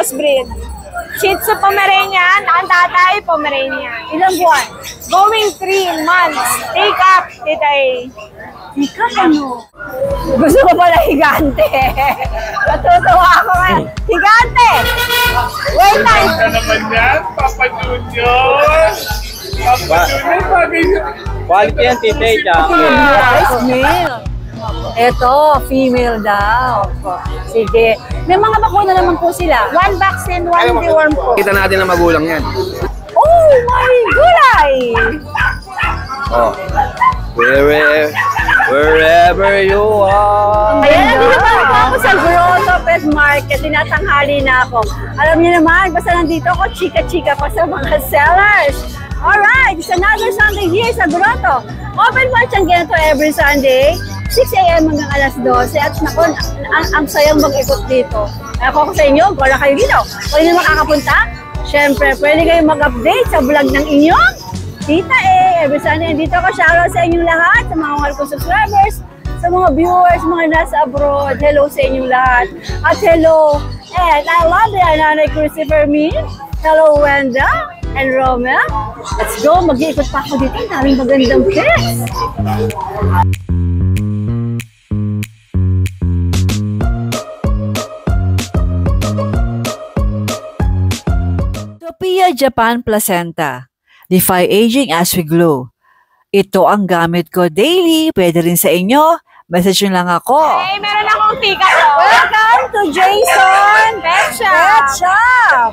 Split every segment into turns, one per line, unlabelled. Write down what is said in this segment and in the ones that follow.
crossbreed. Shih Tzu Pomeranian, ang tatay Pomeranian.
Ilang buwan?
Going 3 months. Take up, Tita A.
Ika ano? Gusto ko pala higante. Natutuwa ako nga. Higante! Wait time!
Ano naman yan? Papa Junior! Papa Junior, bagay na.
Quality yan, Tita A.
Nice male. Ito, female daw. Sige. May mga bakuna naman po sila.
1 vaccine, 1 deworm po.
Kita natin ang magulang yan.
Oh my gulay!
Oh. Wherever you are.
Ayan, nandito pa ako sa Grotto Pet Market. Tinatanghali na ako. Alam niyo naman, basta nandito ako, chika-chika pa sa mga sellers. Alright, it's another Sunday here sa Grotto. Open watch ang ganito every Sunday. 6 a.m. hanggang alas 12. At naku, ang sayang mag-ikot dito. Ako sa inyo, wala kayo dito. Kung hindi makakapunta, syempre, pwede kayong mag-update sa vlog ng inyong Tita A. Every Sunday, dito ako. Shoutout sa inyong lahat, sa mga mahal kong subscribers, sa mga viewers, mga nasa abroad. Hello sa inyong lahat. At hello, and I love the Nanay Christopher Min. Hello, Wenda and Romel. Let's go. Mag-iikot pa ako dito. Daming magandang pets.
Sophia Japan Placenta. Defy aging as we glow. Ito ang gamit ko daily. Pwede rin sa inyo. Message nyo lang ako.
Hey, meron akong tika to.
Welcome to Jason Pet Shop.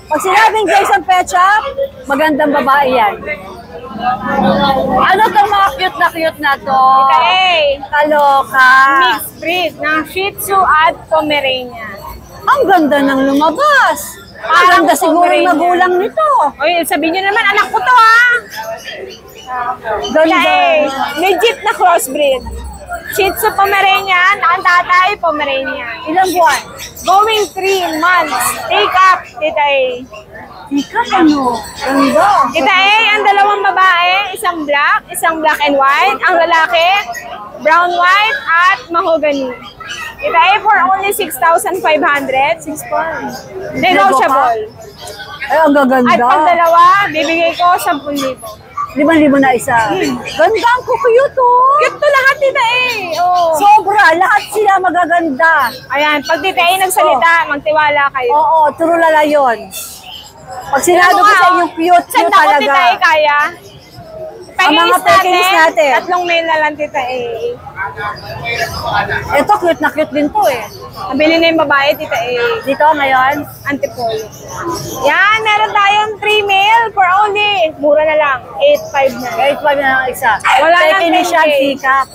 Pag sinabing Jason Pet Shop, magandang babae yan. Ano itong mga cute na to?
Tita A.
Kaloka.
Mixed breed ng Shih Tzu at Pomeranian.
Ang ganda ng lumabas. Ang
Parang
ganda siguro yung
Pomeranian.
magulang nito.
Oy, sabihin nyo naman, anak ko to ha. Tita A. Legit na crossbreed. Shih Tzu Pomeranian, ang tatay Pomeranian.
Ilang buwan?
Going 3 months. Take up, Tita A.
Ika ano? Ganda.
Tita A, ang dalawang babae, isang black and white. Ang lalaki, brown, white, at mahogany. Tita A, for only 6,500. 6 pounds. Negotiable.
Ay, ang gaganda.
At pag dalawa, bibigay ko 10,000.
5,000 na isa. Ganda ang cute oh.
Cute to lahat, Tita A. Oh.
Sobra, lahat sila magaganda.
Ayan, pag Tita A nagsalita, magtiwala kayo.
Oo, turulala yun. Pag sinado ko sa inyong cute
Saan ako,
talaga.
Tita A, kaya?
Ang mga package natin.
3 mail na lang, Tita A.
Ito, cute na cute din to eh.
Nabili na yung babae, Tita A.
Dito ngayon,
Antipolo. Yan, meron tayong 3 mail for only, mura na lang, 8,500 na.
8,500 na lang isa.
Wala nang
Take initial
10K.
pick-up.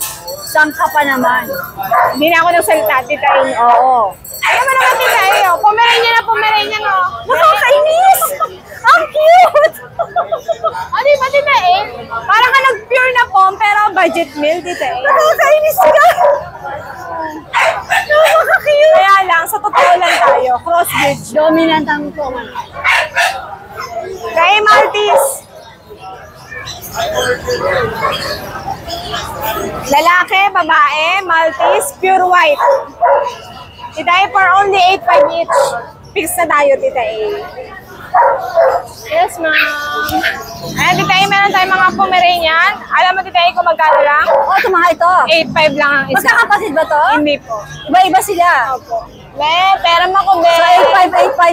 Sangka pa naman.
Hindi na ako nagsalita, Tita A.
Oo.
Ayaw mo naman, Tita A. Oh. Pomeranian, oh.
Nakakainis! Ang cute!
O, di ba, Tita A? Parang ka nag-pure na pom, pero budget meal, Tita A.
Nakakainis ka! Nakaka-cute!
Kaya lang, sa totoo lang tayo, crossbreed.
Dominant ang common.
Kay Maltese. Lalaki, babae, Maltese, pure white. Tita A, for only 8,500 each. Fix na tayo, Tita A. Yes, ma'am. Ayan, Tita A, meron tayong mga Pomeranian. Alam mo, Tita A, kung magkano lang?
Oo, ito mga ito.
8,500 lang ang isa.
Magkakapatid ba to?
Hindi po.
Iba-iba sila.
Opo. Be, pera mo ko, be.
So,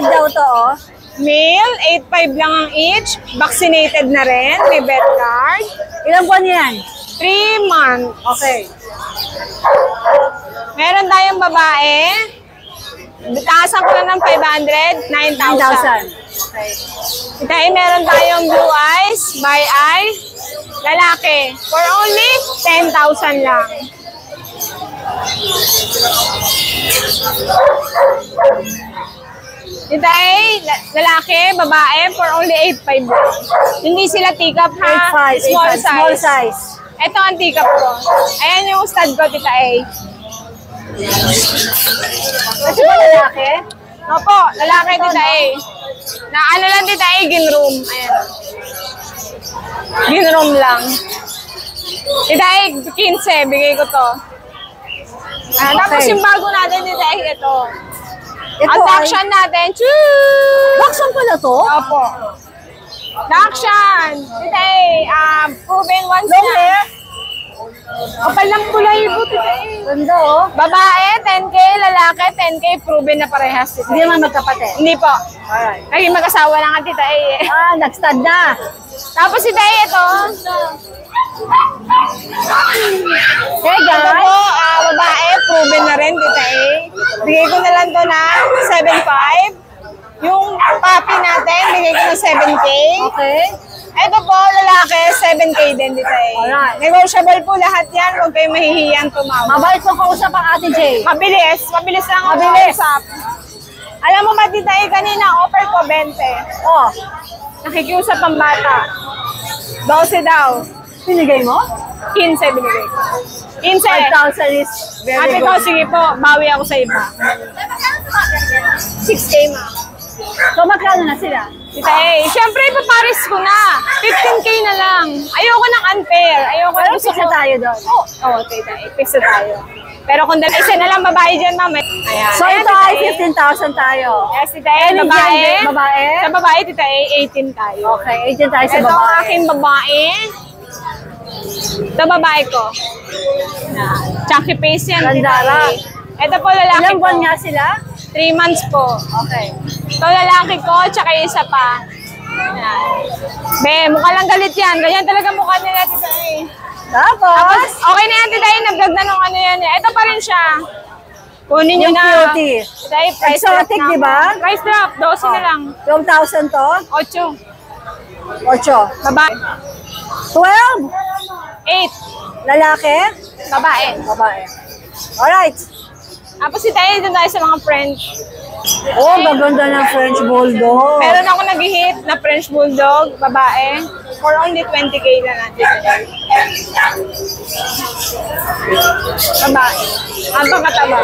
8,585 daw to, oh.
Male, 8,500 lang ang each. Vaccinated na rin. May vet card.
Ilang buwan yan?
3 months.
Okay.
Meron tayong babae. Taasan ko lang ng 500, 9,000.
9,000. Okay.
Ito ay meron tayong blue eyes, by eye, lalaki. For only 10,000 lang. Ito ay lalaki, babae, for only 8,500 lang. Hindi sila teacup ha,
8,500.
small size.
Small size.
Ito ang teacup ko. Ayan yung stud ko, Tita A.
Kasi ba lalaki?
Opo, lalaki, Tita A. Na ano lang, Tita A, ginroom. Ayan. Ginroom lang. Tita A, 15, bigay ko to. Tapos yung bago natin, Tita A, ito.
Ito
Adoption natin. Choo!
Dachshund pala to?
Opo. Dachshund. Titay, proven once
Long
na.
hair?
Kapal ng kulay po, titay.
Ganda oh.
Babae, 10K. Lalaki, 10K. Proven na parehas, titay.
Hindi naman magkapatid.
Hindi po.
Alright.
Naging mag-asawa lang ang titay.
Nag-stud na.
Tapos titay, ito.
Hey
Ito
guys.
po, babae, proven na rin, titay. Bigay ko na lang to na 7.5. Yung puppy natin, bigay ko ng 7K.
Okay.
Ito po, lalaki, 7K din, titay.
Alright.
Negotiable po lahat yan, huwag kayong mahihiyang tumawag.
Mabait mo kausap ang Ate Jay.
Mabilis lang ang
Mabilis.
usap. Alam mo ba, titay, kanina offer ko 20.
Oh,
Nakikiusap ang bata. 12 daw.
pinigay mo?
15 binigay ko. 15.
5,000 is very
Ate ko,
good.
sige po, bawi ako sa iba. 6K, ma.
So magkano na sila?
Tita A, syempre ipaparis ko na. 15K na lang. Ayoko ng unfair. Ayoko
Pero
gusto
fix na tayo doon.
Oo, tita A, fix na tayo. Pero kung isa na lang babae dyan, ma'am. Ayan.
So
Ayan,
ito ay
tita A.
15,000 tayo.
Yes, tita A,
Any
babae.
gender, babae?
Sa babae, tita A, 18 tayo.
Okay, agent tayo sa
Ito ang
babae.
aking babae. Ito babae ko. Chucky face yan, tita
Gandara.
A. Ito po lalaki
Ilang
ko.
buwan nga sila?
3 months po.
Okay.
Ito lalaki ko, tsaka yung isa pa. Yan. Be, mukha lang galit yan. Ganyan talaga mukha nila, tita A.
Tapos,
Okay na yan, tita A. Nag-vlog na nung ano yan. Ito pa rin siya. Kunin nyo
yung
na.
cutie.
Tita A, price drop
Exotic,
na.
di ba?
Price drop, 12 na lang.
12,000 to?
8.
8.
Babae.
12.
8.
Lalaki?
Babae.
Babae. Alright.
Tapos tita A, dun tayo sa mga French.
Oh, maganda ng French Bulldog.
Meron ako nag-hit na French Bulldog, babae. For only 20K na natin. Babae. Ang pagkataba.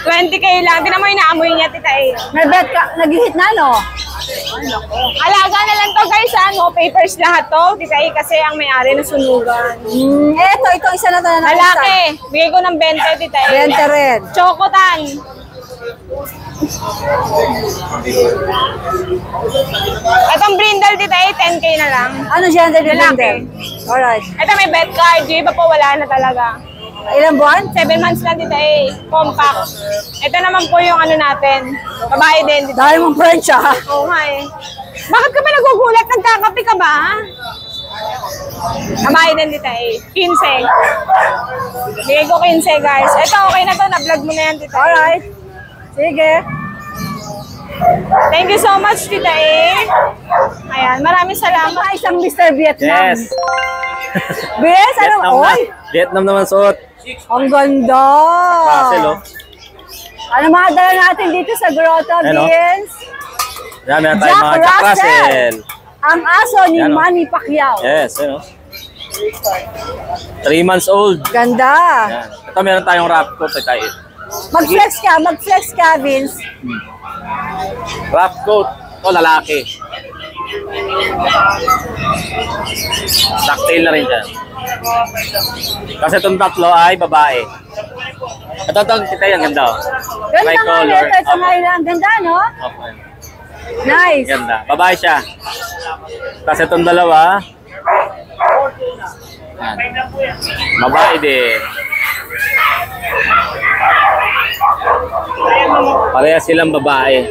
20K lang. Di naman inaamoy niya, tita A.
May bet ka, nag-hit na, no?
Alaga na lang to guys, no papers lahat to. Tita A, kasi ang may-ari na sunugan.
Ito isa na to na nakita.
Lalaki. Bigay ko ng 20, tita A.
20 rin.
Chocotan. Itong brindle, tita A, 10K na lang.
Ano gender ni
Lalaki.
Blender? Alright.
Ito may bet card. Yung iba po wala na talaga.
Ilang buwan?
7 months lang, tita A. Compact. Ito naman po yung ano natin. Babae din, tita A.
Dahil mong French, ah.
Oo nga eh. Bakit ka ba nagugulat? Nagkakape ka ba? Babae din, tita A. 15. Bigay ko 15, guys. Ito, okay na to. Na-vlog mo na yan, tita A.
Alright. Sige.
Thank you so much, tita A. Ayan, maraming salamat.
Isang Mr. Vietnam.
Yes.
Yes, ano?
Vietnam na.
Oy,
Vietnam naman suot.
ang ganda.
Russell, oh.
Ano mga dala natin dito sa Grotto,
Ano?
Vince?
Yan, meron tayo
Jack
mga Jack
Russell.
Russell.
Ang aso ni
Yan, oh.
Manny Pacquiao.
Yes, yun, oh. 3 months old.
Ganda.
Yan. Ito meron tayong wrap coat. Tayo.
Mag-flex ka, Vince.
Wrap coat. Ito, lalaki. Ducktail na rin dyan. Kasi itong tatlo ay babae. Ito, kita yan, ganda, oh.
Ganda
May
nga
color.
nito. Ito nga ang ganda, no?
Okay.
Nice.
Ganda. Babae siya. Tapos itong dalawa. Yan. Babae din. Pareha silang babae.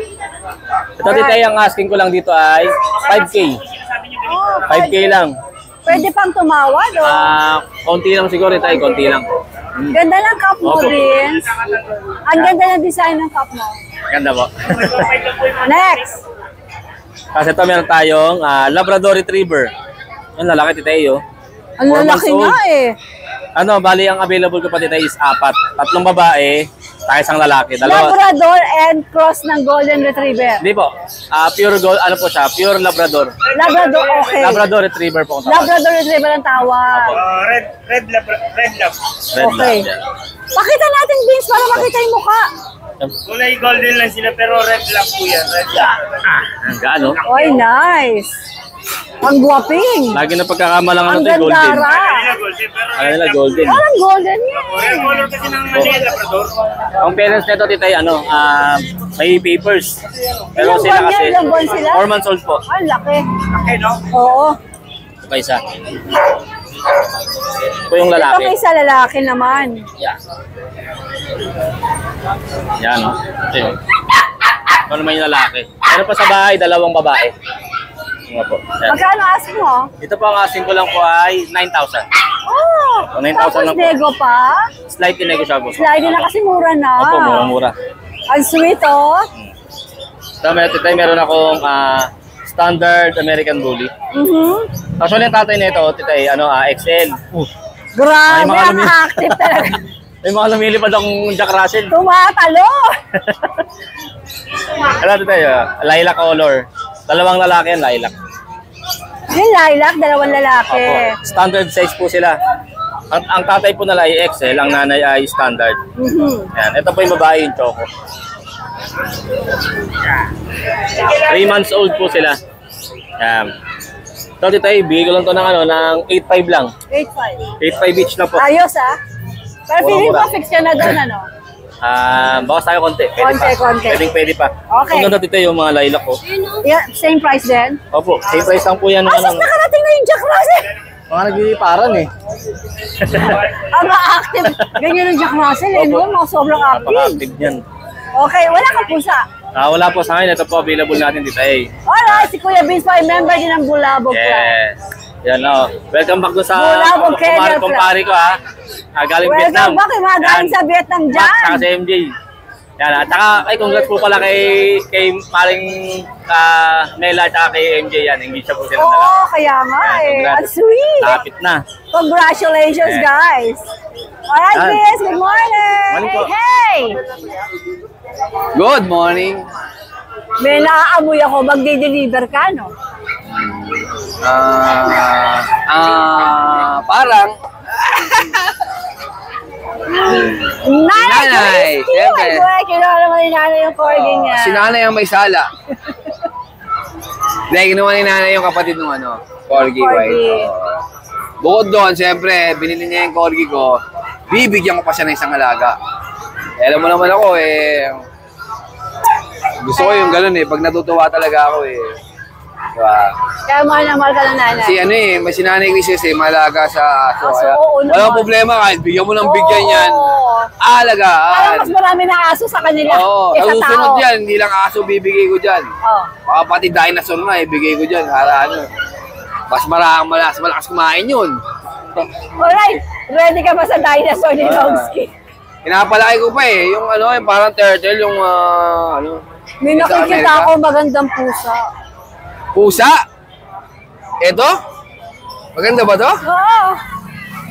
Ito tita, yung asking ko lang dito ay 5K. 5K lang.
Pwede pang tumawad, oh.
Konti lang siguro tayo, konti lang.
Ganda ng cup mo,
Opo.
Vince. Ang ganda ng design ng cup mo.
Ganda po.
Next.
Kasi ito meron tayong Labrador Retriever. Yung lalaki tita iyo.
Ang
4 months
lalaki
old.
nga eh.
Ano, bali ang available ko pa tita is 4. 3 babae, tayo isang lalaki. Dalawa.
Labrador and cross ng Golden Retriever.
Hindi po. Pure gold, ano po siya? Pure Labrador.
Labrador, okay.
Labrador Retriever po. Kung tawag.
Labrador Retriever ang tawag.
Red lab.
Red
Okay.
Lab. Yan.
Pakita natin, Vince, para makita yung mukha.
Kulay golden lang sila pero red lab po yan. Red lab.
Ang gaano.
Oy, nice. Ang guwaping.
Lagi na pagkakamalangan
Ang
natin golden.
gandara.
Kanila golden pero
Ano nila golden.
Parang golden yan.
red color kasi ng Manila Labrador.
Ang parents nito tita ay ano, May papers. Pero
Ilang
sila
buwan
kasi,
yan? Ilang buwan sila?
4 months old po.
Ay, laki.
Okay, no?
Oo.
Ito pa isa. Ito yung
Ito
lalaki.
may isa lalaki naman.
Yan. Yan, no? Ito yun. Ito naman yung lalaki. Meron pa sa bahay, 2 babae. Nga po. Yan.
Magkano ask mo?
Ito po ang asking ko lang po ay 9,000.
Oh!
9,000
Tapos
lang po.
nego pa?
Slightly negotiable.
Slide na kasi mura na.
Opo, mura-mura.
Ang sweet, oh.
So, meron akong standard American Bully. Actually, yung tatay nito, titay, XL. Ay,
Grabe,
mga
ang
lumi-
active talaga.
May mga lumilipad akong Jack Russell.
Tumatalo!
Ano titay, lilac color. 2 lalaki yan, lilac.
Yung lilac, 2 lalaki.
Opo. Standard size po sila. Ang tatay po nila ay XL, ang nanay ay standard. Yan. Ito po yung babae, yung Choco. 3 months old po sila. Yan. Ito, titay, bigay ko lang to ng 8.5 lang.
8.5.
8.5 each na po.
Ayos, ah. Pero feeling ko
Mura-mura.
fix ka na doon, ano?
Bawas tayo konti.
Konti.
Pwede pa.
Okay.
Ang ganda dito yung mga lilac ko.
Yeah, same price din?
Opo, same price lang po yan.
Asas nakarating na yung Jack Russell!
Mga nagpiparan eh.
Ang active. Ganyan yung Jack Russell, eh, no? Mga sobrang active.
Napaka-active yan.
Okay, wala ka pusa.
Wala po sa akin. Ito po, available natin dito eh.
Alright, si Kuya Vince po ay member din ng Bulabog Club.
Yes. Yan o. Welcome back doon sa
Bulabog Kennel Club.
kumpare ko ha. Galing Vietnam.
Welcome back, yung mga galing
Yan.
sa Vietnam
At
dyan.
saka sa MJ. Yan. At saka, congrats po pala kay Maring Nela at saka kay MJ yan. Hindi siya po sila
Oo,
dala.
kaya nga
Yan,
eh.
congrats.
Ang sweet.
Lapit na.
Congratulations,
Yes.
guys. Alright,
Yan.
Vince, good morning.
Morning po.
Hey!
Good morning.
May naaamoy ako, magde-deliver ka, no?
Parang
Nanay!
Nanay, siyempre.
Kinuha naman ni nanay yung corgi niya.
si nanay ang may sala. Hindi, ginawa ni nanay yung kapatid ng corgi.
Corgi.
Bukod doon, siyempre, binili niya yung corgi ko, bibigyan ko pa siya ng isang alaga. Alam mo naman ako gusto ko yung ganun pag natutuwa talaga ako Diba?
Kaya mahal na mahal ka ng nanay.
May sinanay ko kasi malaga sa aso.
Aso,
Kaya,
oo naman.
walang problema kahit bigyan mo ng bigyan yan.
Oo.
Alagaan.
Parang mas marami na aso sa kanila
Oo,
kaysa
susunod
tao.
yan, hindi lang aso bibigay ko dyan.
Oh.
Baka pati dinosaur na ibigay ko dyan. Para mas malakas kumain yun.
Alright, ready ka ba sa dinosaur ni Lowski?
Pinapalaki ko pa yung yung parang turtle, yung
May
sa
nakikita
Amerika.
ako magandang pusa.
Pusa? Eto? Maganda ba to?
Oo.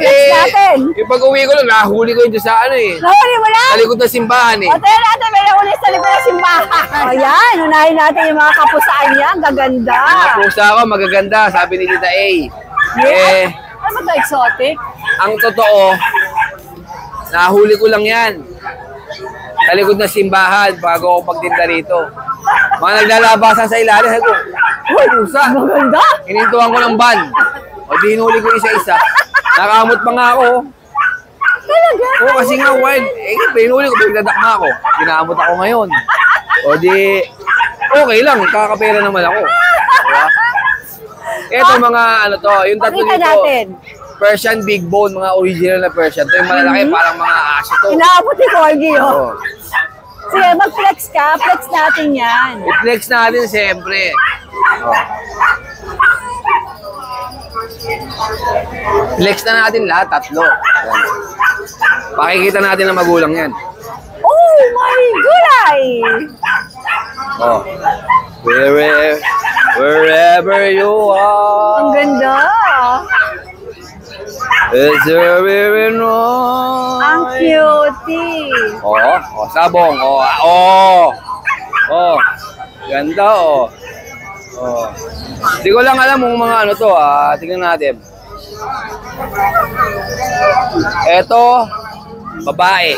Flex natin.
Yung pag-uwi ko lang, nahuli ko yun doon sa
Nahuli mo lang?
sa likod ng simbahan
O, tayo natin, may nakulis sa likod ng simbahan. Ayan, unahin natin yung mga kapusaan niya. Ang gaganda.
Mga pusa ko, magaganda, sabi ni Tita A.
Ano ba ito, exotic?
Ang totoo, nahuli ko lang yan. Sa likod ng simbahan, bago ako pagtinda rito. Mga naglalabasan sa ilalim, sabi ko, uy, pusa.
Maganda.
Hinintuan ko ng van. O di hinuli ko isa-isa. Nakamot pa nga ako.
Talaga?
Oo, kasi nga wild. Hinuli ko, pinagdadakma ako. Ginamot ako ngayon. O di, okay lang, kakapera naman ako. Diba? Ito mga yung tatlo
Pakita
dito.
natin.
Persian Big Bone, mga original na Persian. Ito yung malalaki, parang mga aso to.
Inaabot ni Corgi, oh.
Oo.
Sige, mag-flex ka. Flex natin yan.
I-flex natin siyempre. Flex na natin lahat, 3. Ayan. Pakikita natin na magulang yan.
Oh my gulay!
Oh. Wherever you are.
Ang ganda.
Is there even wrong?
Ang cutie.
Sabong. Ganda, Hindi ko lang alam kung mga to, tingnan natin. Eto, babae.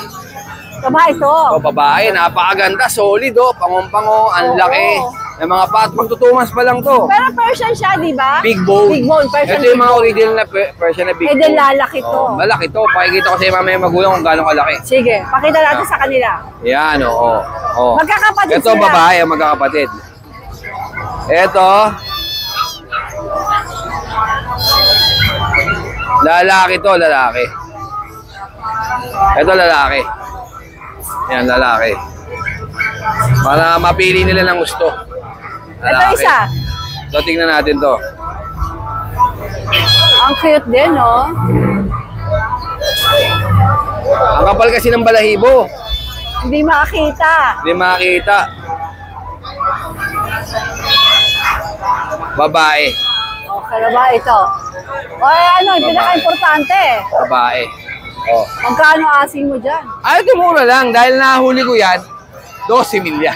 Tama ito.
Babae, napakaganda, solid, pango-pango, ang laki. May mga pag 2 months pa lang to.
Pero Persian siya, di ba?
Big bone.
Big bone, Persian.
Ito yung mga original na Persian na big
Eh,
bone.
din lalaki to.
Oh, malaki to. Pakikita ko sa iyo mamaya magulang kung gaano kalaki.
Sige, pakita natin sa kanila.
Yan, oo. Oh.
Magkakapatid
Ito
sila.
babae, magkakapatid. Ito. Lalaki to, lalaki. Ito lalaki. Yan, lalaki. Para mapili nila ng gusto.
Ito isa.
So, tingnan natin to.
Ang cute din, no?
Ang kapal kasi ng balahibo.
Hindi makakita.
Hindi makita. Babae.
Okay na ba ito? O ano, yung pinaka-importante.
Babae. Oh.
Magkano asing mo dyan?
Ay, ito mura lang. Dahil nahuli ko yan, 12 milyan.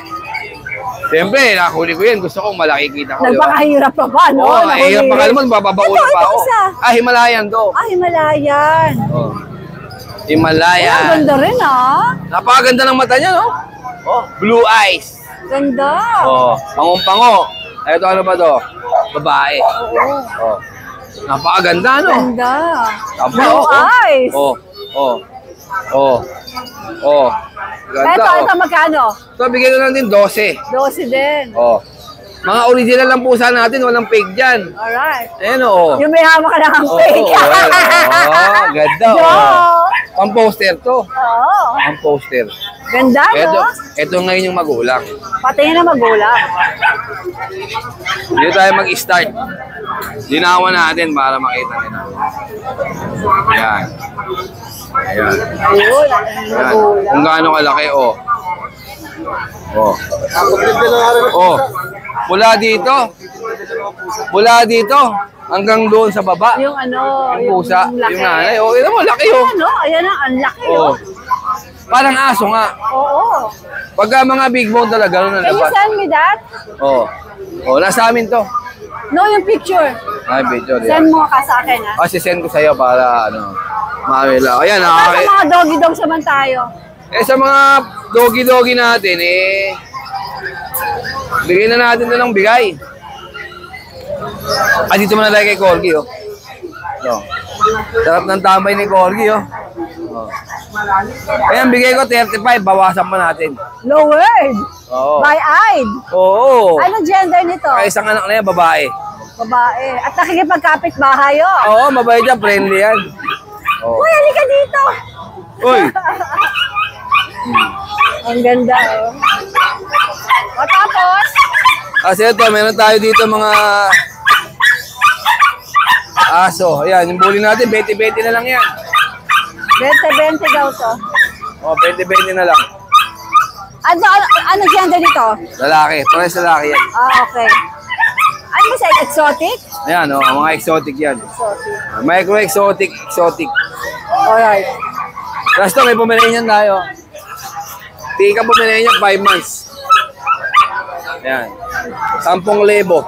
Siyempre, nahuli ko yan. Gusto kong malaki kita ko.
Nagpakahirap pa ba, no?
Oo, hirap pa ka naman. Bababaon pa ako.
Isa.
Ah, Himalayan to.
Ah, Himalayan.
Oh.
Ay,
Himalayan.
ang ganda rin, ah.
Napakaganda ng mata niya, no? Oh, blue eyes.
Ganda.
Oh, pangong-pango. Ito ano ba to? Babae.
Oo.
Oh. Napakaganda, no?
Ganda.
Tama,
Blue eyes.
Oh, oh, oh, oh. Ganda,
Ito magkano?
So, bigyan ko lang din 12.
12 din.
Oh. Mga original lang pusa natin, walang fake dyan.
Alright.
Ayan, oh.
Yung may hama ka ng
Oh,
fake.
ganda,
Yo.
oh. Pang poster to.
Oo.
Ang poster.
Ganda, no?
Ito ngayon yung magulang.
Patingin na magulang.
Dito tayo mag-start. Dinawan natin para makita nila. Ayan. Ayan.
Ayun,
Ayan.
magulang.
Kung gaano kalaki, oh. Oh. Oh. Mula dito. Mula dito. Hanggang doon sa baba.
Yung ano,
Yung pusa.
laki.
Yung nanay. Oh, ito mo, laki oh.
Ano? Ayan na, ang laki,
Oh.
oh.
Parang aso nga.
Oo.
Pagka mga big bone talaga, ano
Can you
nalabas?
send me that?
Oh. Oh, nasa amin to.
No, yung picture.
Ay, picture
Send
yan.
mo ka sa akin, ha?
Ah, sisend ko sa'yo para, ano, makawila. Ayan,
Sa mga doggy-dogs naman tayo.
Eh, sa mga doggy-doggy natin, eh, bigay na natin na ng bigay. Ah, dito muna tayo kay Corgi, oh. So, sarap ng tambay ni Corgi, oh. Oh. Ayan, bigay ko 35, bawasan pa natin.
Lowered.
Oo.
By-eyed.
Oo.
Ano gender nito?
Kaya isang anak na yan, babae.
Babae. At nakikipagkapit bahay, oh.
Oo, mabait yan, friendly yan. Oo.
Uy, halika dito.
Uy,
Ang ganda, oh. O tapos,
kasi ito, meron tayo dito mga aso. Ayan, yung bully natin, 20-20 na lang yan.
20-20 daw to.
O, 20-20 na lang.
Ano gender nito?
Lalaki, pares lalaki yan.
Ah, okay. Ano ba sa exotic?
Ayan, o, mga exotic yan.
Exotic.
Micro-exotic, exotic.
Alright.
Tapos ito, may Pomeranian tayo. Tika Pomeranian, 5 months. Ayan. 10,000.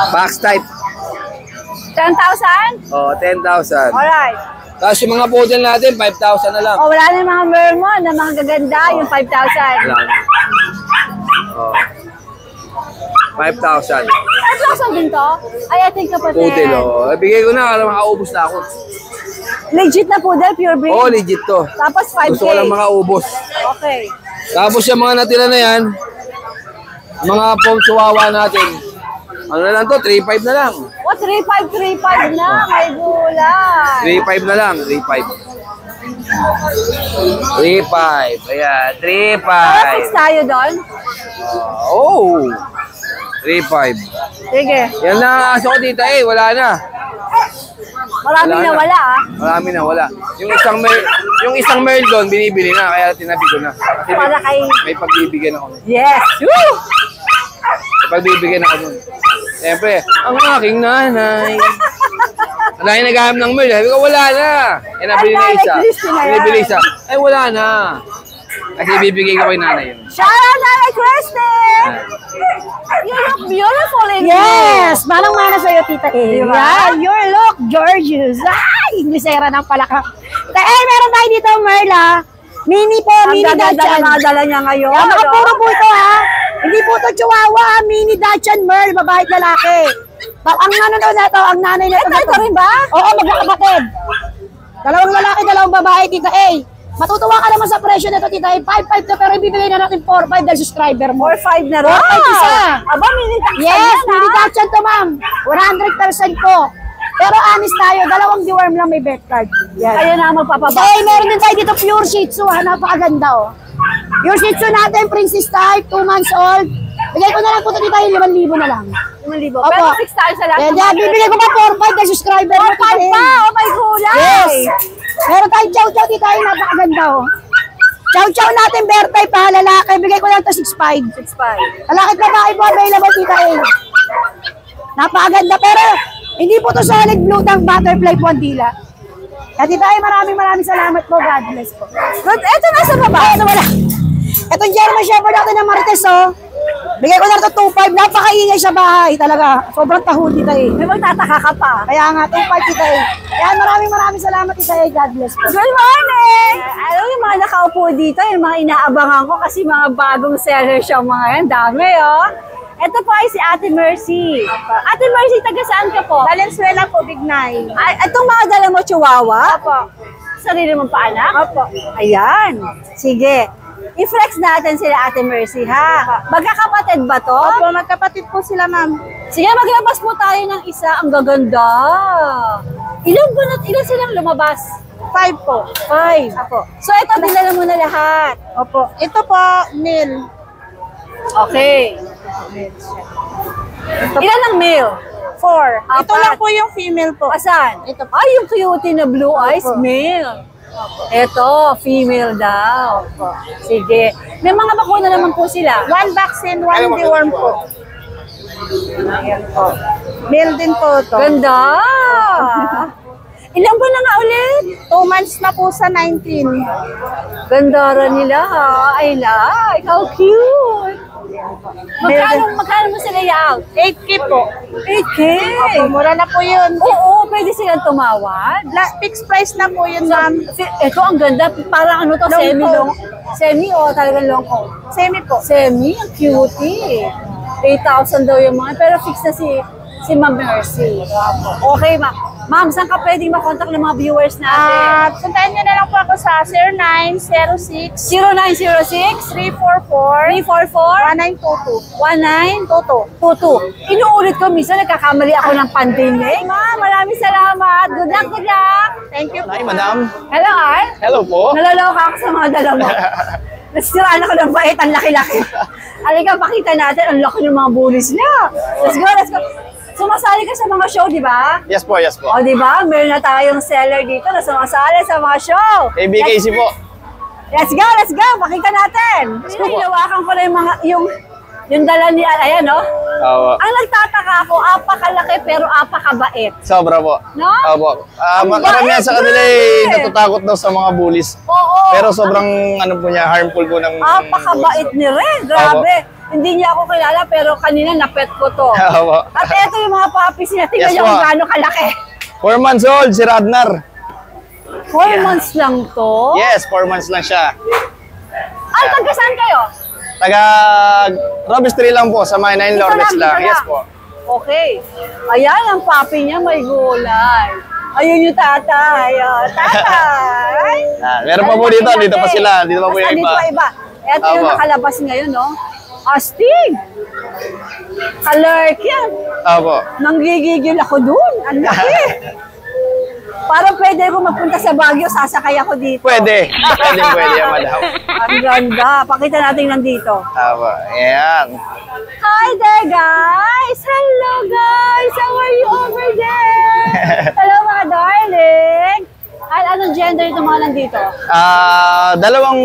Box type.
10,000?
O, 10,000.
Alright.
Tapos yung mga poodle natin, 5,000 na lang.
O, wala na yung mga mermon na mga gaganda, yung 5,000.
Wala na. O. 5,000.
5,000 din to? Ay, I think kapatid.
Poodle, o. Bigay ko na, para makaubos na ako.
Legit na poodle, pure breed?
Oo, legit to.
Tapos 5K.
Gusto ko lang makaubos.
Okay.
Tapos yung mga natira na yan, mga pong chihuahua natin, ano na lang to, 3,500 na lang.
O, 3,535 na. May gulay.
3,500 na lang, 3,500. 3,500. Ayan, 3,500.
Para fix tayo doon?
Oh, 3,500.
Sige.
Yan na ang aso ko dito eh, wala na.
Maraming
Wala na.
nawala, ah.
Marami na, wala. Yung isang merl doon, binibili na, kaya tinabi ko na. Kasi
Para kay...
may pagbibigyan ako.
Yes. Woo!
May pagbibigyan ako nun. Siyempre, ang aking nanay. Nanay naghahanap ng merl. Sabi ko, wala na. Eh, nabili na
Ay,
isa.
Nanay Christy na yan.
Binibili isa. Ay, wala na. Kasi ibibigay ko kay nanay yun.
Shout out, Nanay Christy! You look beautiful in
Yes! Manang-mana sa'yo, Tita
Diba?
Eva. You look gorgeous. Ay! Inglisera ng palaka. Eh, meron tayo dito, Merla. Mini po,
Ang
mini
gaganda
Dachshund.
na mga dala niya ngayon.
Yan, mga
no?
puro po ito, ha. to, Chihuahua, mini Dachshund Merle, babae at lalaki. Ang nanonood na to, ang nanay na ito rin ba? Oo, magkakapatid. Dalawang lalaki, dalawang babae, Tita A. Matutuwa ka naman sa presyo nito, Tita A. 5.5 to, pero ibibigay na natin 4.5 dahil subscriber mo.
4.5 na rin.
4.5 isa.
Aba, mini Dachshund
Yes,
yan,
mini
ha?
Dachshund to, ma'am. 100% po. Pero honest tayo, dalawang deworm lang may vet card. Yan.
Kayo na magpapabak.
Okay, meron din tayo dito pure Shih Tzu, ha? Napakaganda, oh. Pure Shih Tzu natin, Princess type, 2 months old. Bigay ko na lang po ito dito, 5,000 na lang.
5,000.
Opo.
Pero 6 tayo sa lahat.
Yan, bibigay ko pa 4.5 dahil subscriber mo.
4.5 pa! Oh my gulay!
Yes! Meron tayong chow-chow dito, ay napakaganda, oh. Chow-chow natin, bear type, ha? Lalaki, bigay ko lang ito 6.5.
6.5.
Lalaki at babae po, available dito, eh. Napakaganda, pero hindi po to solid blue tank butterfly po ang dila. Kaya dito ay maraming salamat po. God bless po.
Good. Eto nasa baba.
Ay, wala. Itong German Shepherd natin ng Marites, oh. Bigay ko na ito 2.5. Napakaingay sa bahay talaga. Sobrang tahol dito eh.
May magtataka ka pa.
Kaya nga, 2.5 dito eh. Kaya maraming salamat dito eh. God bless po.
Good morning! Alam yung mga nakaupo dito, yung mga inaabangan ko kasi mga bagong sellers yung mga yan. Dami, oh. Ito po ay si Ate Mercy. Ate Mercy, taga saan ka po?
Valenzuela po, Big Nine.
Ay, itong mga dala mo, Chihuahua?
Opo.
Sarili mong paanak?
Opo.
Ayan. Sige. I-flex natin sila Ate Mercy, ha? Magkakapatid ba to?
Opo, magkapatid po sila, ma'am.
Sige, maglabas po tayo ng isa. Ang gaganda. Ilan silang lumabas?
5 po.
5. Apo. So, ito, dinala mo na lahat.
Opo. Ito po, Neil.
Okay. Ilan ang male?
4. Ito
Apat.
lang po yung female po.
Asan?
Ito po.
Ay, yung cutie na blue eyes, male. Ito, female daw. Sige. May mga bakuna naman po sila.
1 vaccine, 1 deworm po. Ayan po. Male din po ito.
Ganda! Ilang buwan na nga ulit?
2 months na po sa 19.
Ganda rin nila, ha? I like. How cute! Magkano mo sila i-out?
8K po.
8K!
Opo, mura na po yun.
Oo, pwede silang tumawad.
Fixed price na po yun, ma'am.
Ito, ang ganda. Parang ano to,
Long
semi-long. Semi o talagang long coat?
Semi po.
Semi, ang cutie. 8,000 daw yung mga, pero fix na si Ma'am Mercy. Okay, ma'am. Ma'am, saan ka pwedeng makontak ng mga viewers natin?
Puntahan nyo na lang po ako sa 0906
0906
344
344 1922. Inuulit ko, minsan nagkakamali ako ng pandinig. Ma'am, maraming salamat. Good luck, good luck.
Thank you po.
Hi, madam.
Hello, Al.
Hello po.
Nalaloka ako sa mga dala mo. Nasiraan ako ng bait, ang laki-laki. Halika, pakita natin, ang laki ng mga bullies niya. Let's go, let's go. Sumasali ka sa mga show, di ba?
Yes po, yes po.
O, di ba? Meron na tayong seller dito na sumasali sa mga show.
ABKC po.
Let's go, let's go. Pakita natin.
Let's go po.
Hinawakan ko na yung dala ni Al. Ayan, no?
Opo.
Ang nagtataka ako, apakalaki pero apakabait.
Sobra po.
No?
Opo.
Ang
Karamihan
bait,
sa kanila
grabe.
natatakot daw sa mga bullies.
Oo.
Pero sobrang ano po niya, harmful po ng
Apakabait ni Ren. Grabe. Hindi niya ako kilala pero kanina napet ko to.
Opo.
At eto yung mga puppies niya. Tingnan
Yes,
niyo kung
po.
gaano kalaki.
4 months old, si Radnar.
4 months lang to.
Yes, 4 months lang siya.
Ay, taga saan kayo?
Taga Robes 3 lang po, sa may 9
Dito
Lorbes
dito
lang. Yes po.
Okay. Ayan, ang puppy niya may gulay. Ayun yung tatay. Oh, tatay.
Meron pa po dito, dito pa sila. Dito pa po yung
Dito
iba.
pa iba. Ito yung
Opo.
nakalabas ngayon, no? Astig! Kalurk yan.
Opo.
Nanggigigil ako dun. Ang laki. Parang pwede ako magpunta sa Baguio, sasakay ako dito.
Pwede. Pwede yan, madam.
Ang ganda. Pakita natin nandito.
Opo. Ayan.
Hi there, guys! Hello, guys! How are you over there? Hello, mga darling! Anong gender itong mga nandito?
Dalawang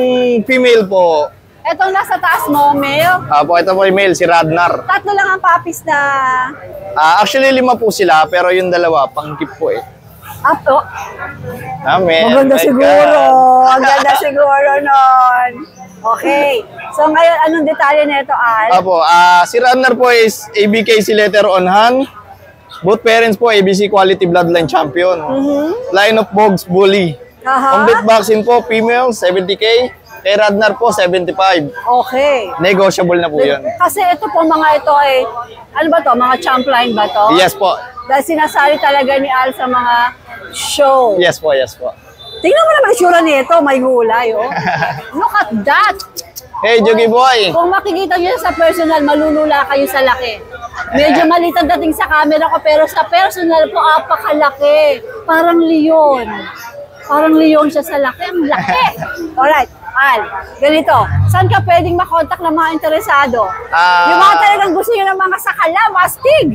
female po.
Etong nasa taas mo, male.
Opo, ito po yung male, si Radnar.
Tatlo lang ang puppies na...
Actually, 5 po sila, pero yung dalawa, pangkip po eh.
Apo.
Amen.
Maganda
My
siguro.
God.
Ang ganda siguro nun. Okay. So ngayon, anong detalye na ito, Al?
Opo, si Radnar po is ABKC letter on hand. Both parents po, ABC Quality Bloodline Champion. Line of Bogs Bully.
Aha.
Complete vaccine po, female, 70K.
Kay Radnar po, 75.
Okay.
Negotiable na po yun.
Kasi ito po mga ito ay, ano ba to? Mga champ line ba to?
Yes po.
Dahil sinasali talaga ni Al sa mga show.
Yes po, yes po.
Tingnan mo naman ang sura nito, may gulay, oh. Look at that!
Hey, Jogi Boy!
Kung makikita nyo sa personal, malulula kayo sa laki. Medyo maliit ang dating sa camera ko, pero sa personal po, apakalaki. Parang leon. Parang leon siya sa laki. Ang laki! Alright, Al, ganito. Saan ka pwedeng makontak ng mga interesado? Yung mga talagang gusto nyo ng mga sakala, mastig!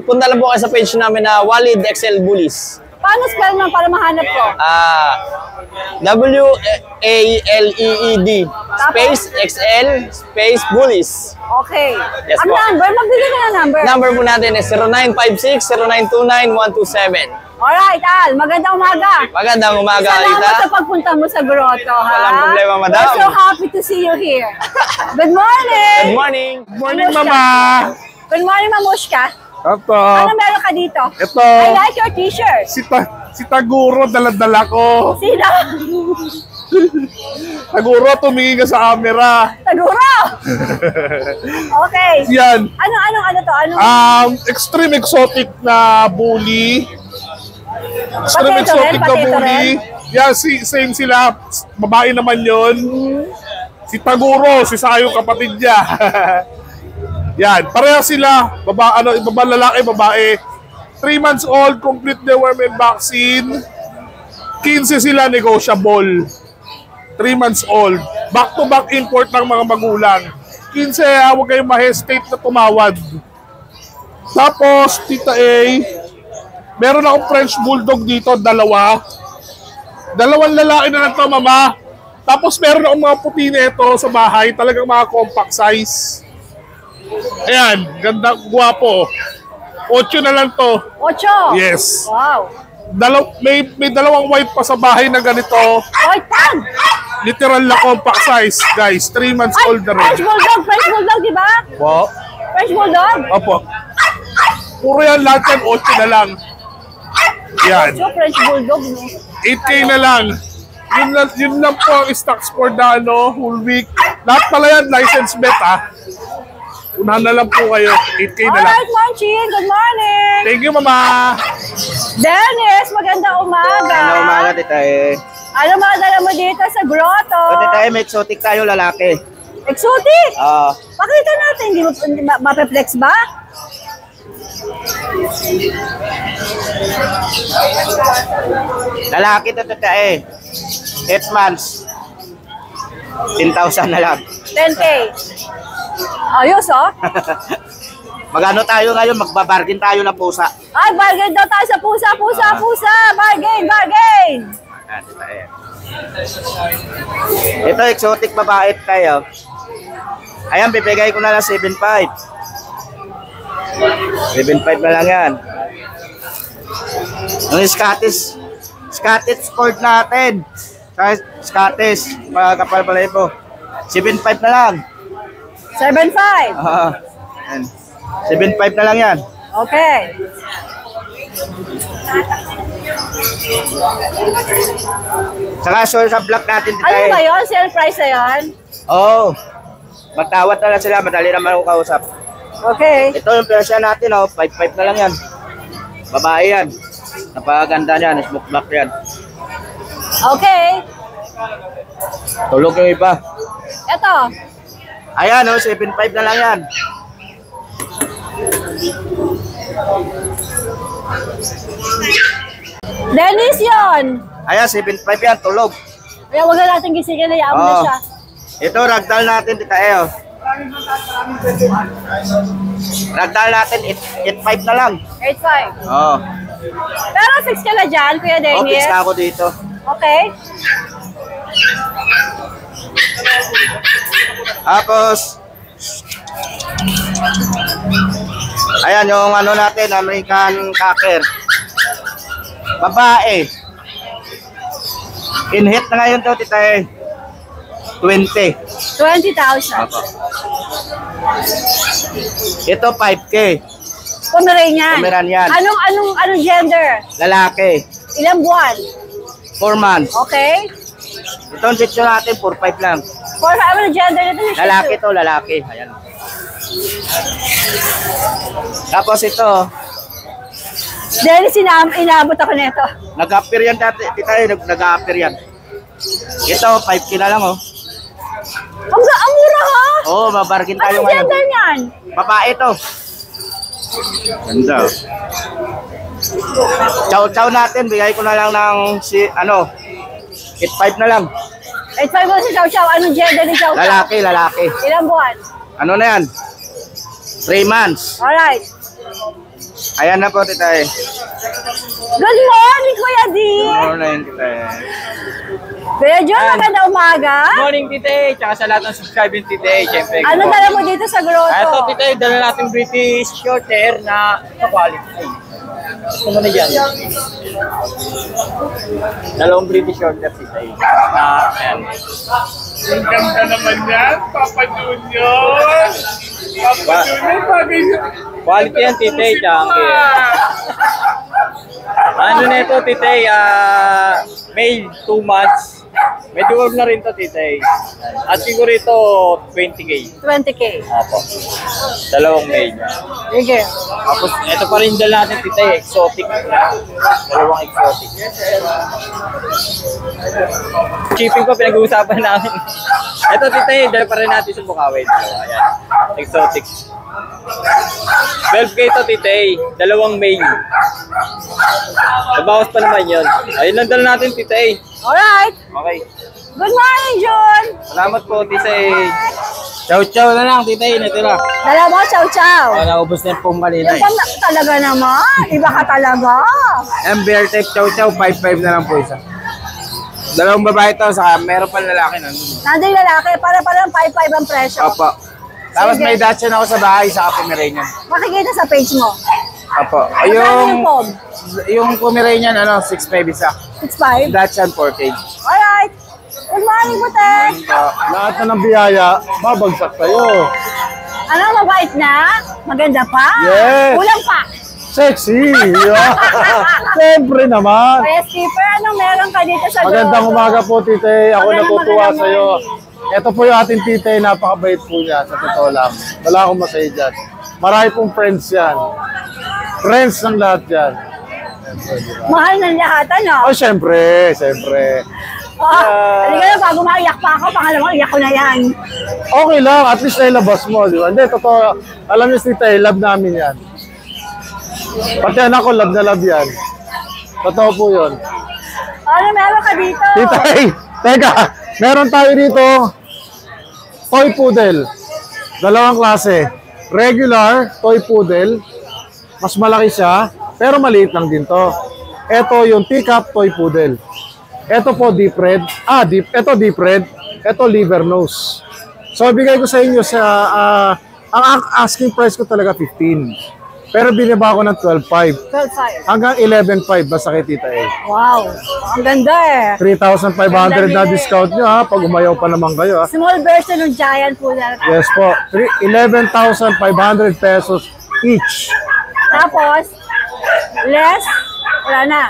Punta lang po kayo sa page namin na Walid XL Bullies.
Paano spell naman para mahanap ko?
WALEED space XL space Bullies.
Okay.
Yes,
ang
po.
number, magbigay ka na number.
Number po natin is 0956-0929-127.
Alright, Al. Magandang umaga.
Magandang umaga,
Salamat
Alita.
sa pagpunta mo sa grotto, ha?
Walang problema, madam.
We're so happy to see you here. Good morning.
Good morning.
Good morning,
Mamushka.
Mama.
Good morning, Mamushka.
Ito.
Ano meron ka dito?
Ito.
I like your t-shirt.
Si Taguro, dala-dala ko.
Sino?
Taguro, tumingin ka sa camera.
Taguro! Okay.
Yan.
Ano to?
Extreme exotic na bully. Extreme
Pati ito rin,
exotic na
pati ito
bully. Yan, same sila. Babae naman yon. Si Taguro, si Sayo kapatid niya. Yan, pareha sila. Lalaki, babae. 3 months old, complete the worm and vaccine. 15 sila, negotiable. 3 months old. Back-to-back import ng mga magulang. 15, huwag kayong ma-hesitate na tumawad. Tapos, Tita A, meron akong French Bulldog dito, 2. 2 lalaki na lang ito, Mama. Tapos meron akong mga puti nito sa bahay, talagang mga compact size. Ayan, ganda, guwapo. 8 na lang to.
8?
Yes.
Wow.
May 2 white pa sa bahay na ganito.
White tag!
Literal na compact size, guys. 3 months old na rin.
French Bulldog, di ba?
Po?
French Bulldog?
Opo. Puro yan, lahat yan, 8 na lang. Yan.
So, French Bulldog, no?
8K na lang. Yun lang po ang stocks for the whole week. Lahat pala yan, license bet, Unahan na lang po kayo. 8K na lang.
Alright, Monchin. Good morning.
Thank you, Mama.
Dennis, magandang umaga.
Magandang umaga, Tita E.
Ano mga dala mo dito sa grotto?
Tita E, may exotic tayo, lalaki.
Exotic?
Oo.
Pakita natin. Hindi mapeflex ba?
Lalaki to, Tita E. 8 months. 10,000 na lang.
10K. Ayos, oh.
Magano tayo ngayon? Magbabargain tayo ng pusa.
Ay, bargain daw tayo sa pusa. Bargain.
Ayan, Tita E. Ito, exotic babae tayo. Ayan, bibigay ko na lang 7.5. 7.5 na lang yan. Ang Scottish Sport natin. Scottish, mga kapal-palay po. 7.5 na lang.
7.5.
7.5 na lang yan.
Okay.
Saka sa block natin
Ano
tayo.
ba yun? Sale price na yun?
Oo. Magtawad na lang sila, madali naman ako kausap.
Okay.
Ito yung presya natin, 5.5 na lang yan. Babae yan. Napakaganda niyan, smoke black yan.
Okay.
Tulog yung iba.
Ito.
Ayan, 7.5 na lang yan.
Dennis yun.
Ayan, 7.5 yan, tulog.
Kaya wag na natin gisingin, hayaan mo na
Oo.
siya.
Ito, ragdoll natin, Tita Eo. Ragdoll natin, 8.5 na lang.
8.5.
Oo.
Pero 6 ka na dyan, Kuya
Oh, fix
Dennis.
na ako dito.
Okay.
Tapos, ayan yung ano natin, American Cocker. Babae. In-hit na ngayon to, Tita E. 20.
20,000.
Ito, 5K.
Pomeranian.
Pomeranian.
Anong gender?
Lalaki.
Ilang buwan?
4 months.
Okay.
Itong Shih Tzu natin, 4-5 lang.
For ano gender nito?
Lalaki to, lalaki. Ayan. Tapos ito,
Dahil inabot ako nito.
nag-appear yan dati. Tita, nag-appear yan. Ito, 5K na lang, oh.
Ang mura ha?
Oo, babargin tayo
Anong
ngayon.
gender niyan?
Babae to. Ganda. Chow natin, bigay ko na lang ng 8.5 na lang.
8.5 mo si Chow Chow. Anong gender ni Chow Chow?
Lalaki, lalaki.
Ilang buwan?
Ano na yan? 3 months.
Alright.
Ayan na po, tita eh.
Good morning, Kuya D.
Morning, tita eh.
Kuya John, maganda umaga.
Morning, Tite. Tsaka sa lahat ng subscribing Tite. Siyempre.
Ano dala mo dito sa grotto?
Ito, Tite. Dala natin British short hair na quality. Gusto mo na dyan. Dalawang British short hair, Tite. Ayan.
Ang ganda naman yan, Papa Junior. Papa Junior, bagay niya.
Quality yan, Tite. Tsaka ano na ito, Tite? May 2 months. May duwag na rin to, Tite. At siguro ito, 20K.
20K.
Opo. Dalawang mail.
Sige.
Tapos, ito pa rin dala natin, Tite. Exotic. Dalawang exotic. Shipping pa, pinag-uusapan namin. Ito, Tite, dala pa rin natin sa Bukawin. Ayan. Exotic. 12K to, Tite. Dalawang mail. Nabawas pa naman yun. Ayun lang dala natin, Tite.
Alright.
Okay.
Good morning, John.
Salamat po, Tite. Chow-chow na lang, Tite. Natira.
Dala mo, Chow Chow.
Naubos na yung pong kanina.
Yung talaga naman. Iba ka talaga.
MBR type chow-chow, 5-5 na lang po isa. Dalawang babae to, saka meron pa lalaki na.
Nandiyo yung lalaki. Para 5-5 ang presyo.
Opo. Tapos
Sige.
may Dachshund ako sa bahay, saka Pomeranian.
Makikita sa page mo.
Opo.
Magkano yung pog?
Yung Pomeranian, 6'5 isa.
6'5"?
Dachshund, 4K.
Alright. Good morning, Putek.
Lahat na ng biyaya, babagsak sa'yo.
Ano, mabait na? Maganda pa?
Yes.
Kulang pa.
Sexy! Siyempre naman.
Kaya skipper, anong meron ka dito sa
Magandang
grotto?
umaga po, Tite. Ako
Magandang
natutuwa
magandang
sa'yo.
morning.
Ito po yung ating Tite, napakabait po niya, sa totoo lang. Wala akong masaya dyan. Marami pong friends yan. Friends ng lahat yan.
Mahal ng lahat, ano?
Oh, siyempre, siyempre.
Halika na, bago maiyak pa ako, pangalawang iyak ko na yan.
Okay lang, at least nailabas mo, di ba? Hindi, totoo. Alam niyo, Tite, love namin yan. Pati anak ko, love na love yan. Totoo po yun.
Ano meron ka dito?
Tita, teka, meron tayo dito toy poodle. Dalawang klase. Regular toy poodle. Mas malaki siya, pero maliit lang din to. Ito yung teacup toy poodle. Ito po deep red. Ito deep red. Ito liver nose. So, bigay ko sa inyo sa ang asking price ko talaga 15. Pero binaba ko ng 12.5.
12.5.
Hanggang 11.5 basta kay Tita A.
Wow, ang ganda eh.
3,500 na discount nyo ha, pag umayaw pa naman kayo ha.
Small version ng giant po na.
Yes po, 11,500 pesos each.
Tapos, less, wala na.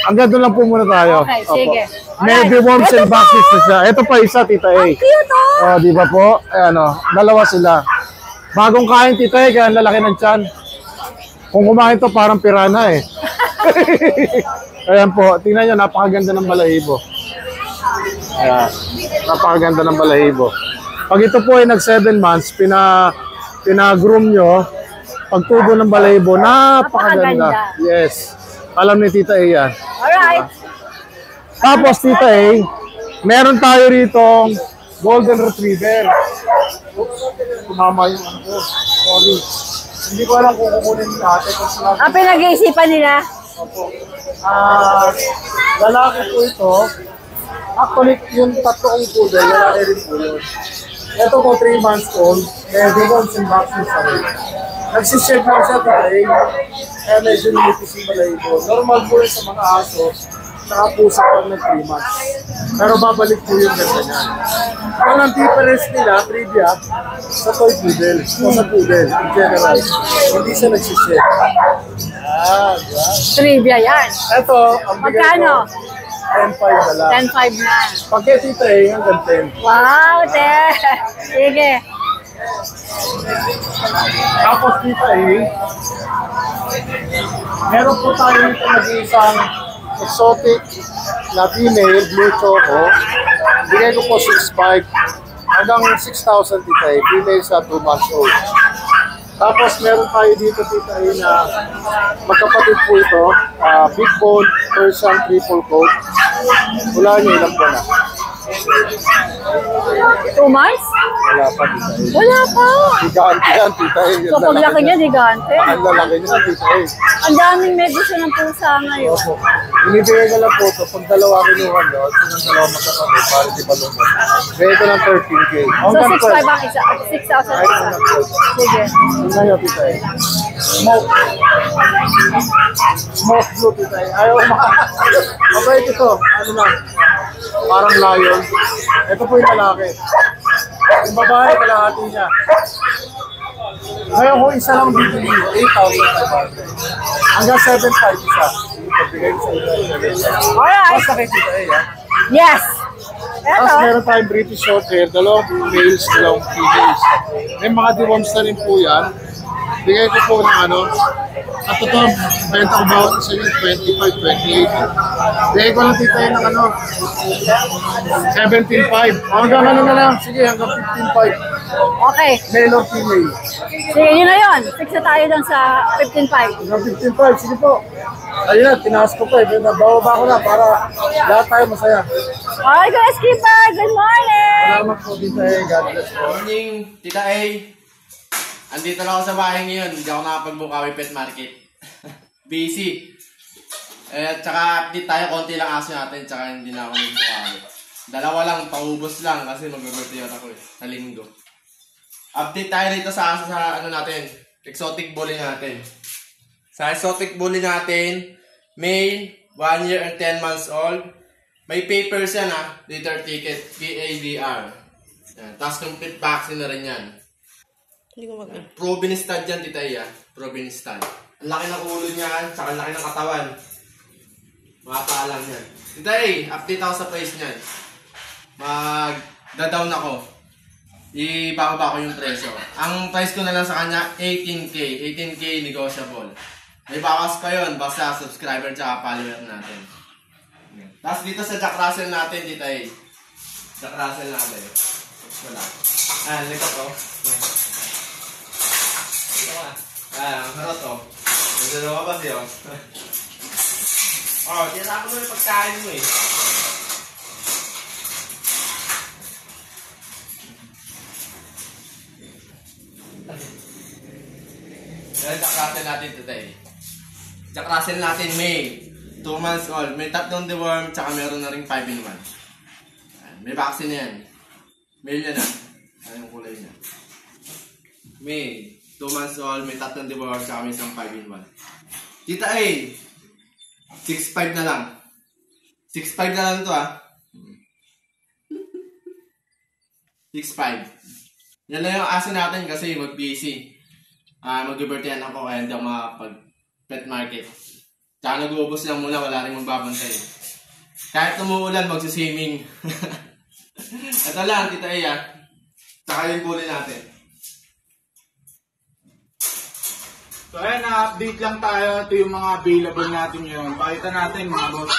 Hanggang doon lang po muna tayo.
Okay, sige.
Maybe worms and boxes na siya. Ito pa isa, Tita A.
Ang cute oh!
Di ba po? Ayan o, dalawa sila. Bagong kain, Tita A, kaya ang lalaki ng tiyan. Kung kumain to, parang pirana eh. Ayan po, tingnan nyo, napakaganda ng balahibo. Ayan, napakaganda ng balahibo. Pag ito po ay nag 7 months, pina-groom nyo, pagtubo ng balahibo, napakaganda. Yes, alam ni Tita A yan.
Alright.
Tapos Tita A, meron tayo rito golden retriever. Oops, tumama yung ano ko. Sorry. Hindi ko alam kung kukunin natin.
Pinag-iisipan nila.
Opo. Lalaki po ito. Actually, yung tatlong poodle, lalaki rin po yun. Ito po, 3 months old. May worms and vaccines sa rin. Nagsished lang siya today. Kaya medyo nilipis yung balahibo. Normal po yun sa mga aso. Saka pusa pag nag 3 months. Pero babalik po yung ganda niya. Kung ang difference nila, trivia, sa toy poodle o sa poodle in general, hindi siya nagsished.
Trivia yan.
Ito, ang bigay
Magkano?
ko, 10.5 na lang.
10.5 na.
Pagka tita hanggang 10.
Wow, te. Sige.
Tapos tita meron po tayo dito nag-iisang exotic na female, blue choco. Bigay ko po 6.5 hanggang 6,000 tita female sa 2 months old. Tapos meron tayo dito tita na magkapatid po ito, big bone Persian triple coat. Wala niyo ilang po na.
2 months?
Wala pa tita
Wala pa.
Gigante yan tita
So paglaki niya, gigante.
Ang lalaki niya tita
Ang daming medicine ng pusa ngayon.
Opo. Binibigay ko lang po ito. Pag dalawa kinuha nyo, sinang dalawa magkakapit para di balungan. Bigay ko ng 13K.
So 6.5 ang isa, 6,000 ang isa. Sige.
Yun na yun, tita Smoke. Smoke blue, tita Ayaw mabait ito. Ano lang. Parang lion. Ito po yung lalaki. Yung babae, kalahati niya. Ngayon ko isa lang bibili, 8,500. Hanggang 7,500 isa. Pagpigay ko sa
Alright.
basta kay tita
Yes.
Tapos
Eto.
meron tayong British Shorthair, dalawang males, dalawang females. May mga deworms na rin po yan. Bigay ko po ng ano. At ito, benta ko bawat isa yun, 25, 28. Bigay ko lang tita ng ano, 17,500. Hanggang ano na lang, sige, hanggang 15,500.
Okay.
Male or female.
Sige, yun na yun. 6 na tayo dun sa 15.5.
Hanggang 15,500, sige po. Ayun na, tinaas ko pa bababa ko na para lahat tayo masaya.
Alright, guys, keeper. Good morning.
Salamat po tita God bless po.
Morning, Tita A. Andito lang ako sa bahay ngayon. Hindi ako nakapagbukawi pet market. Busy. Tsaka update tayo. Konti lang aso natin. Tsaka hindi na ako nagbukawi. Dalawa lang. Paubos lang. Kasi mag-birthday ako sa linggo. Update tayo dito sa aso sa ano natin. Exotic bully natin. Sa exotic bully natin, male, 1 year and 10 months old. May papers yan litter ticket. PAVR. Tapos complete vaccine na rin yan. Provenistad yan, tita Iya. Provenistad. Ang laki ng ulo niyan, tsaka ang laki ng katawan. Mga paalang yan. Tita Iya, update ako sa price niyan. Mag-down ako. Ibababa ko yung presyo. Ang price ko na lang sa kanya, 18K. 18K negotiable. May bawas pa yun, basta subscriber tsaka follower natin. Tapos dito sa Jack Russell natin, tita Iya. Jack Russell natin. Wala. Likot ko. Ang harot o. Nagdalo ka ba siya? Tinatapon mo yung pagkain mo eh. Jack Russell natin today. Jack Russell natin male. 2 months old. May 3 deworm, tsaka meron na ring 5-in-1. May vaccine na yan. Male yan Ano yung kulay niya? Male. 2 months old, may 3 deworm, tsaka may isang 5-in-1. Tita A, 6.5 na lang. 6.5 na lang ito 6.5. Yan lang yung aso natin kasi mag-busy. Mag-birthdayan ako kaya hindi ako makapag-pet market. Tsaka nag-uubos lang muna, wala rin magbabantay. Kahit umuulan, magsiswimming. Ito lang, tita A. Tsaka yung bully natin.
So ayan, na-update lang tayo. Ito yung mga available natin ngayon. Pakita natin mga boss.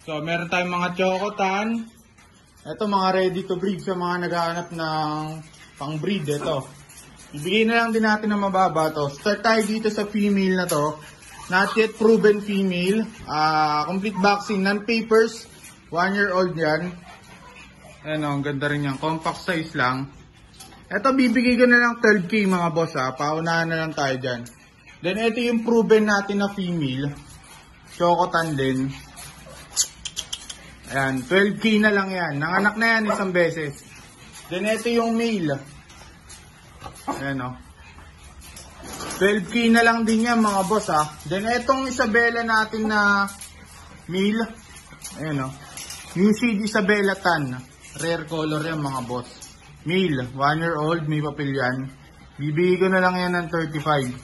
So meron tayong mga chocotan. Ito mga ready to breed sa mga naghahanap ng pang breed. Ito. Ibigay na lang din natin na mababa to. Start tayo dito sa female na to. Not yet proven female. Complete vaccine, non-papers. 1 year old yan. Ayan ang ganda rin yan. Compact size lang. Ito, bibigay ko na lang 12K mga boss Paunahan na lang tayo dyan. Then, ito yung proven natin na female. Chocotan din. Ayan, 12K na lang yan. Nanganak na yan isang beses. Then, ito yung male. Ayan 12K na lang din yan mga boss Then, itong Isabela natin na male. Ayan New Seed Isabela Tan. Rare color yan mga boss. Male, 1 year old, may papel yan. Bibigay ko na lang yan ng 35.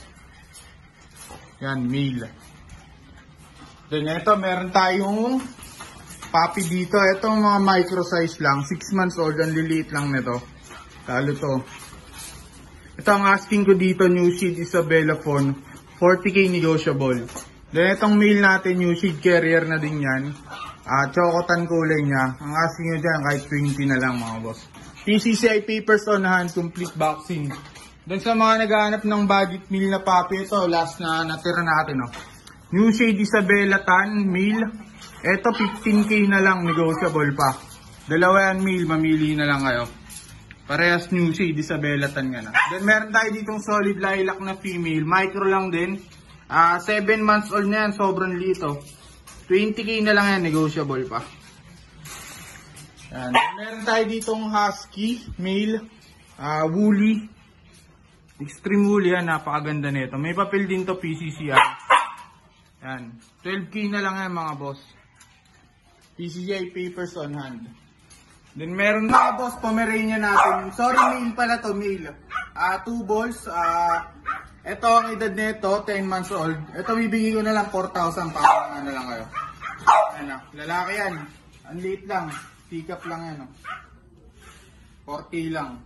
Yan, male. Then ito, meron tayong puppy dito. Ito mga micro size lang. 6 months old. Ang liliit lang nito. Talo to. Ito ang asking ko dito, New Seed Isabella Fawn. 40k negotiable. Then itong male natin, New Seed carrier na din yan. Chocotan kulay niya. Ang asking nyo dyan, kahit 20 na lang mga boss. PCCI papers on hand, complete vaccine. Then sa mga naghahanap ng budget meal na puppy, ito last na natira natin. New Shade Isabella Tan meal. Ito 15k na lang, negotiable pa. Dalawa yan meal, mamili na lang kayo. Parehas New Shade Isabella Tan nga na. Then meron tayo ditong solid lilac na female. Micro lang din. 7 months old na yan, sobrang lito. 20k na lang yan, negotiable pa. Yan. Meron tayo ditong husky, male, woolly. Extreme woolly yan, napakaganda nito. May papel din to, PCCI. Yan. 12k na lang yan mga boss. PCCI papers on hand. Then meron mga boss, Pomeranian natin. Sorry, male pala to, male. 2 balls. Ito ang edad nito, 10 months old. Ito bibigay ko na lang 4,000 pa. Ano lang kayo. Ano, lalaki yan. Ang liit lang. Pick-up lang yan. 4K lang.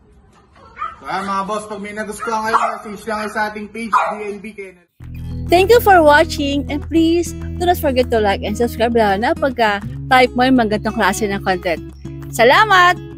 So mga boss, pag may nagustuhan kayo, message lang kayo sa ating page, DNB Kennel.
Thank you for watching and please do not forget to like and subscribe lalo na pagka type mo yung mga ganitong klase ng content. Salamat!